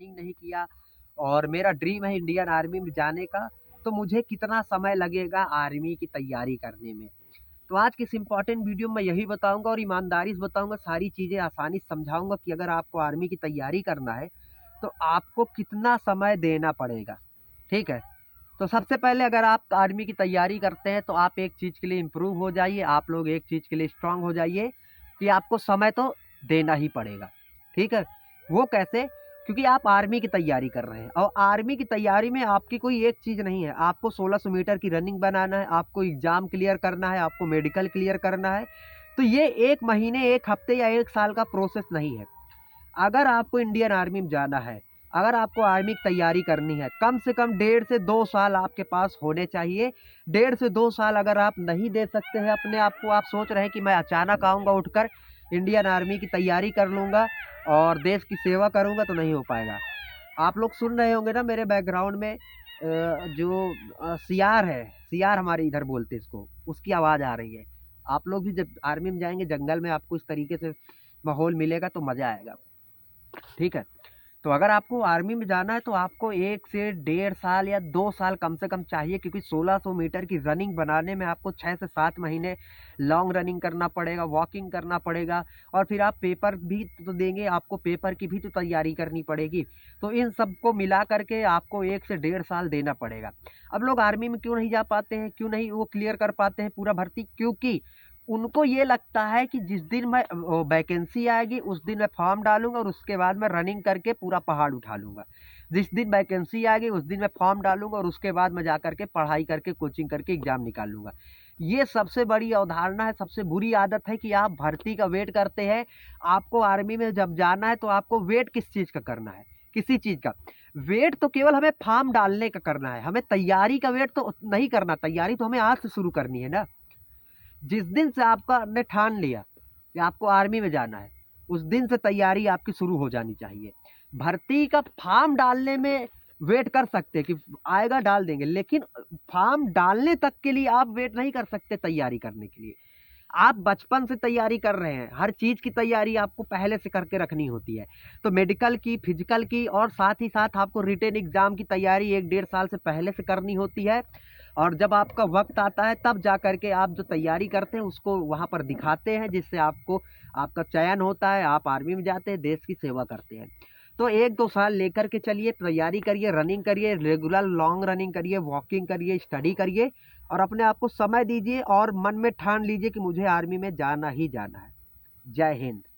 Running नहीं किया और मेरा ड्रीम है इंडियन आर्मी में जाने का, तो मुझे कितना समय लगेगा आर्मी की तैयारी करने में। तो आज की इस इम्पोर्टेंट वीडियो में यही बताऊंगा और ईमानदारी से बताऊंगा, सारी चीज़ें आसानी से समझाऊंगा कि अगर आपको आर्मी की तैयारी करना है तो आपको कितना समय देना पड़ेगा। ठीक है, तो सबसे पहले अगर आप आर्मी की तैयारी करते हैं तो आप एक चीज़ के लिए इम्प्रूव हो जाइए, आप लोग एक चीज़ के लिए स्ट्रांग हो जाइए कि आपको समय तो देना ही पड़ेगा। ठीक है, वो कैसे? क्योंकि आप आर्मी की तैयारी कर रहे हैं और आर्मी की तैयारी में आपकी कोई एक चीज़ नहीं है। आपको 1600 मीटर की रनिंग बनाना है, आपको एग्ज़ाम क्लियर करना है, आपको मेडिकल क्लियर करना है। तो ये 1 महीने, 1 हफ्ते या 1 साल का प्रोसेस नहीं है। अगर आपको इंडियन आर्मी में जाना है, अगर आपको आर्मी की तैयारी करनी है, कम से कम 1.5 से 2 साल आपके पास होने चाहिए। 1.5 से 2 साल अगर आप नहीं दे सकते हैं अपने आप को, आप सोच रहे हैं कि मैं अचानक आऊँगा उठकर इंडियन आर्मी की तैयारी कर लूँगा और देश की सेवा करूँगा, तो नहीं हो पाएगा। आप लोग सुन रहे होंगे ना मेरे बैकग्राउंड में जो सियार है, सियार हमारे इधर बोलते हैं इसको, उसकी आवाज़ आ रही है। आप लोग भी जब आर्मी में जाएँगे जंगल में, आपको इस तरीके से माहौल मिलेगा तो मज़ा आएगा। ठीक है, तो अगर आपको आर्मी में जाना है तो आपको 1 से 1.5 साल या 2 साल कम से कम चाहिए, क्योंकि 1600 मीटर की रनिंग बनाने में आपको 6 से 7 महीने लॉन्ग रनिंग करना पड़ेगा, वॉकिंग करना पड़ेगा और फिर आप पेपर भी तो देंगे, आपको पेपर की भी तो तैयारी करनी पड़ेगी। तो इन सबको मिला करके आपको 1 से 1.5 साल देना पड़ेगा। अब लोग आर्मी में क्यों नहीं जा पाते हैं, क्यों नहीं वो क्लियर कर पाते हैं पूरा भर्ती? क्योंकि उनको ये लगता है कि जिस दिन मैं वैकेंसी आएगी उस दिन मैं फॉर्म डालूंगा और उसके बाद मैं रनिंग करके पूरा पहाड़ उठा लूंगा। जिस दिन वैकेंसी आएगी उस दिन मैं फॉर्म डालूंगा और उसके बाद मैं जा करके पढ़ाई करके कोचिंग करके एग्जाम निकाल लूंगा। ये सबसे बड़ी अवधारणा है, सबसे बुरी आदत है कि आप भर्ती का वेट करते हैं। आपको आर्मी में जब जाना है तो आपको वेट किस चीज़ का करना है? किसी चीज़ का वेट तो केवल हमें फॉर्म डालने का करना है, हमें तैयारी का वेट तो नहीं करना। तैयारी तो हमें आज से शुरू करनी है ना। जिस दिन से आपका ने ठान लिया कि आपको आर्मी में जाना है, उस दिन से तैयारी आपकी शुरू हो जानी चाहिए। भर्ती का फॉर्म डालने में वेट कर सकते हैं कि आएगा डाल देंगे, लेकिन फॉर्म डालने तक के लिए आप वेट नहीं कर सकते तैयारी करने के लिए। आप बचपन से तैयारी कर रहे हैं, हर चीज़ की तैयारी आपको पहले से करके रखनी होती है। तो मेडिकल की, फिजिकल की और साथ ही साथ आपको रिटेन एग्ज़ाम की तैयारी 1 डेढ़ साल से पहले से करनी होती है। और जब आपका वक्त आता है तब जा कर के आप जो तैयारी करते हैं उसको वहाँ पर दिखाते हैं, जिससे आपको आपका चयन होता है, आप आर्मी में जाते हैं, देश की सेवा करते हैं। तो 1-2 साल लेकर के चलिए, तैयारी करिए, रनिंग करिए, रेगुलर लॉन्ग रनिंग करिए, वॉकिंग करिए, स्टडी करिए और अपने आप को समय दीजिए और मन में ठान लीजिए कि मुझे आर्मी में जाना ही जाना है। जय हिंद।